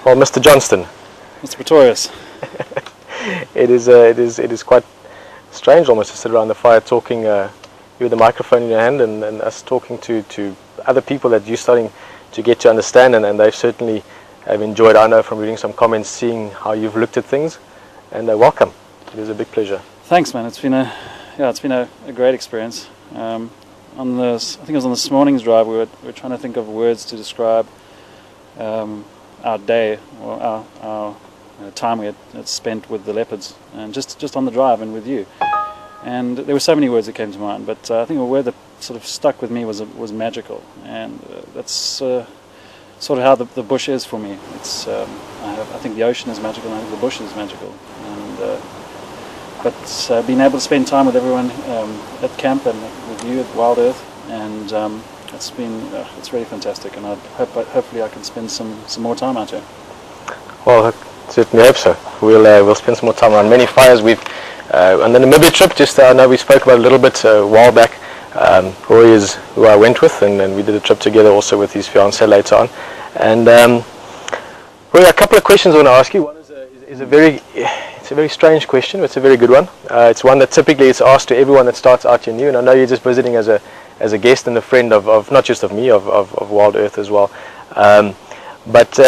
Well, Mr. Johnston. Mr. Pretorius. It is quite strange almost to sit around the fire talking, you with the microphone in your hand and us talking to other people that you're starting to get to understand, and they've certainly have enjoyed, I know from reading some comments, seeing how you've looked at things, and welcome. It is a big pleasure. Thanks, man. It's been a great experience. I think it was on this morning's drive, we were trying to think of words to describe our day, or our time we had spent with the leopards, and just on the drive and with you. And there were so many words that came to mind, but I think a word that sort of stuck with me was magical, and that's sort of how the bush is for me. It's I think the ocean is magical, and I think the bush is magical, and but being able to spend time with everyone at camp and with you at Wild Earth, and it's really fantastic, and hopefully I can spend some more time out here. Well, I certainly hope so. We'll spend some more time around many fires. We've on the Namibia trip, I know we spoke about it a little bit a while back. Roy is who I went with, and we did a trip together also with his fiancée later on. And Roy, a couple of questions I want to ask you. One is a very strange question, but it's a very good one. It's one that typically is asked to everyone that starts out here new, and I know you're just visiting as a guest and a friend of not just of me, of Wild Earth as well. But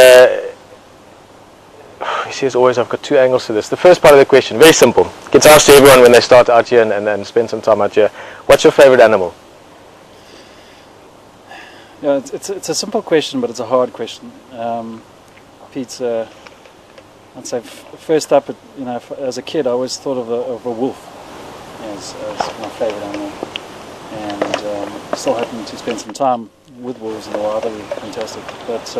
you see, as always, I've got two angles to this. The first part of the question, very simple. Gets asked to everyone when they start out here and spend some time out here. What's your favorite animal? Yeah, it's a simple question, but it's a hard question. Pete, I'd say first up, as a kid, I always thought of a wolf as my favorite animal, and still hoping to spend some time with wolves in the wild. That'd be fantastic. But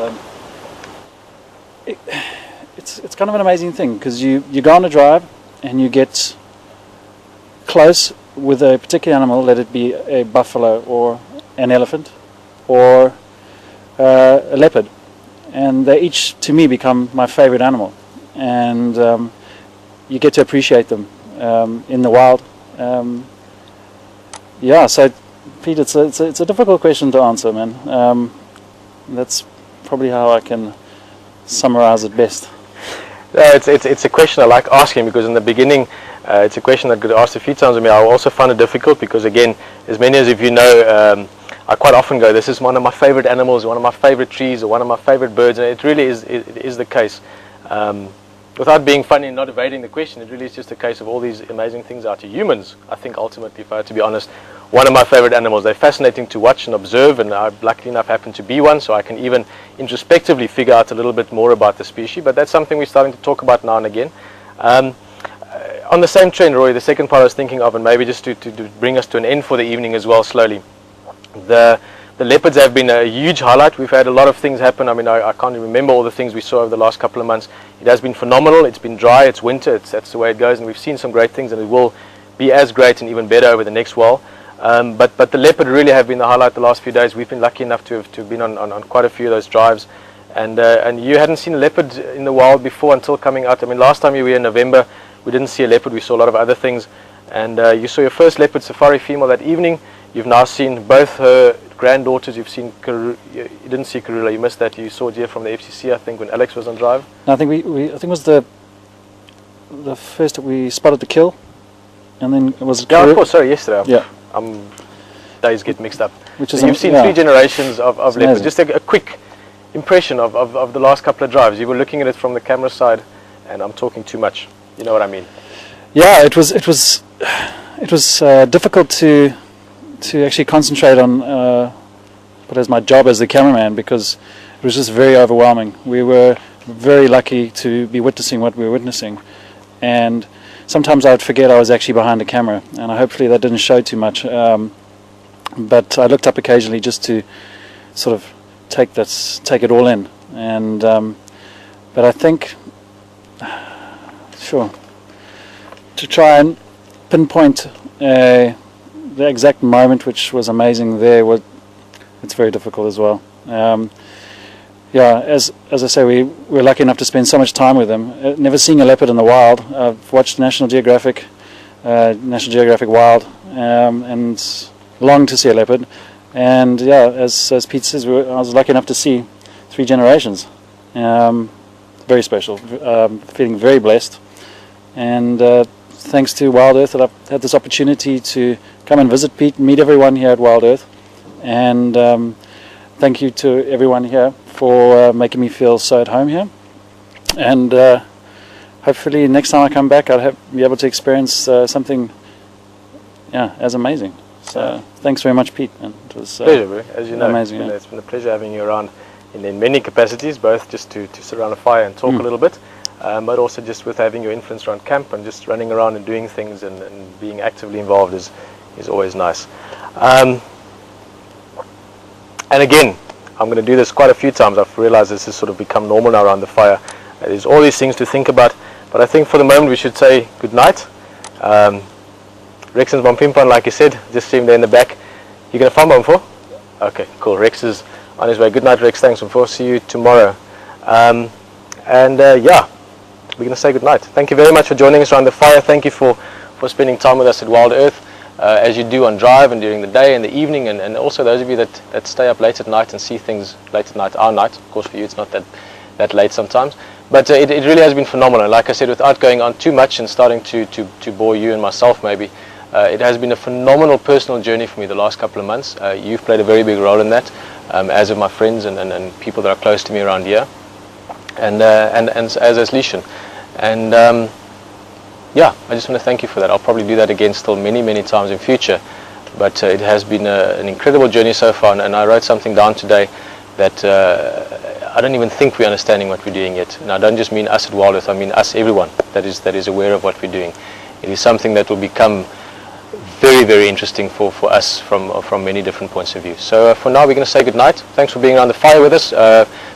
it's kind of an amazing thing, because you go on a drive and you get close with a particular animal, let it be a buffalo or an elephant or a leopard, and they each to me become my favorite animal, and you get to appreciate them in the wild. So Pete, it's a difficult question to answer, man. That's probably how I can summarize it best. It's a question I like asking, because in the beginning it's a question that got asked a few times of me. I also find it difficult because, again, as many as you know, I quite often go, this is one of my favorite animals, one of my favorite trees, or one of my favorite birds, and it really is the case. Without being funny and not evading the question, it really is just a case of all these amazing things out here. Humans, I think, ultimately, if I had to be honest, one of my favorite animals. They're fascinating to watch and observe, and I, luckily enough, happen to be one, so I can even introspectively figure out a little bit more about the species, but that's something we're starting to talk about now and again. On the same trend, Roy, the second part I was thinking of, and maybe just to bring us to an end for the evening as well, slowly, the leopards have been a huge highlight. We've had a lot of things happen. I mean, I can't even remember all the things we saw over the last couple of months. It has been phenomenal. It's been dry, it's winter, that's the way it goes, and we've seen some great things, and it will be as great and even better over the next while. But the leopard really have been the highlight the last few days. We've been lucky enough to have been on quite a few of those drives, and you hadn't seen a leopard in the wild before until coming out. I mean, last time you were in November, we didn't see a leopard. We saw a lot of other things, and you saw your first leopard safari female that evening. You've now seen both her granddaughters. You've seen you didn't see Karula. You missed that. You saw deer from the FCC, I think, when Alex was on drive. No, I think I think it was the first that we spotted the kill, and then it was of course. Sorry, yesterday. Yeah. Days get mixed up. Which is so you've seen three generations of leopard. Just a quick impression of the last couple of drives. You were looking at it from the camera side, and I'm talking too much. You know what I mean? Yeah, it was difficult to actually concentrate on what is my job as the cameraman, because it was just very overwhelming. We were very lucky to be witnessing what we were witnessing, and sometimes I would forget I was actually behind the camera, and hopefully that didn't show too much. But I looked up occasionally just to sort of take it all in, and but I think, sure, to try and pinpoint the exact moment which was amazing there, it's very difficult as well. As I say, we were lucky enough to spend so much time with them. Never seeing a leopard in the wild. I've watched National Geographic Wild, and longed to see a leopard. And as Pete says, I was lucky enough to see 3 generations. very special. Feeling very blessed, and thanks to Wild Earth that I've had this opportunity to come and visit Pete, meet everyone here at Wild Earth, and thank you to everyone here for making me feel so at home here. And hopefully next time I come back I'll be able to experience something as amazing. So thanks very much, Pete. And it was pleasure, bro. As you know, amazing. It's been a pleasure having you around in many capacities, both just to sit around a fire and talk a little bit, but also just with having your influence around camp and just running around and doing things and being actively involved is always nice. And again, I'm going to do this quite a few times. I've realized this has sort of become normal now around the fire. There's all these things to think about, but I think for the moment we should say good night. Rex and Bompimpan, like you said, just see him there in the back. You going to find Bomfo? Okay, cool. Rex is on his way. Good night, Rex. Thanks, Bomfo. See you tomorrow. Yeah, we're going to say good night. Thank you very much for joining us around the fire. Thank you for spending time with us at Wild Earth, as you do on drive and during the day and the evening, and also those of you that stay up late at night and see things late at night, our night. Of course, for you it's not that late sometimes. But it really has been phenomenal. And like I said, without going on too much and starting to bore you and myself maybe, it has been a phenomenal personal journey for me the last couple of months. You've played a very big role in that, as have my friends and people that are close to me around here, and as has Leishan. And yeah, I just want to thank you for that. I'll probably do that again still many times in future. But it has been an incredible journey so far, and I wrote something down today that I don't even think we're understanding what we're doing yet. And I don't just mean us at Wild Earth, I mean us, everyone that is aware of what we're doing. It is something that will become very interesting for us from many different points of view. So for now we're going to say good night. Thanks for being around the fire with us.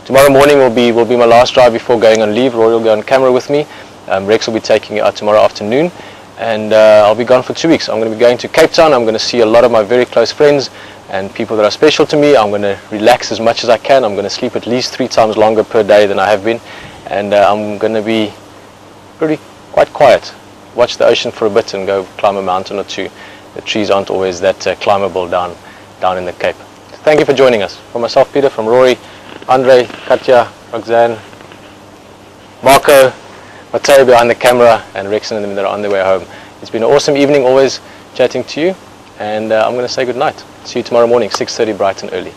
Tomorrow morning will be my last drive before going on leave. Rory will go on camera with me. Rex will be taking it out tomorrow afternoon, and I'll be gone for 2 weeks. I'm going to be going to Cape Town. I'm going to see a lot of my very close friends and people that are special to me. I'm going to relax as much as I can. I'm going to sleep at least 3 times longer per day than I have been, and I'm going to be quite quiet. Watch the ocean for a bit and go climb a mountain or two. The trees aren't always that climbable down in the Cape. So thank you for joining us. From myself, Peter, from Rory, Andre, Katja, Roxanne, Marco, Mateo behind the camera, and Rex and them that are on their way home. It's been an awesome evening always chatting to you, and I'm going to say good night. See you tomorrow morning, 6:30 bright and early.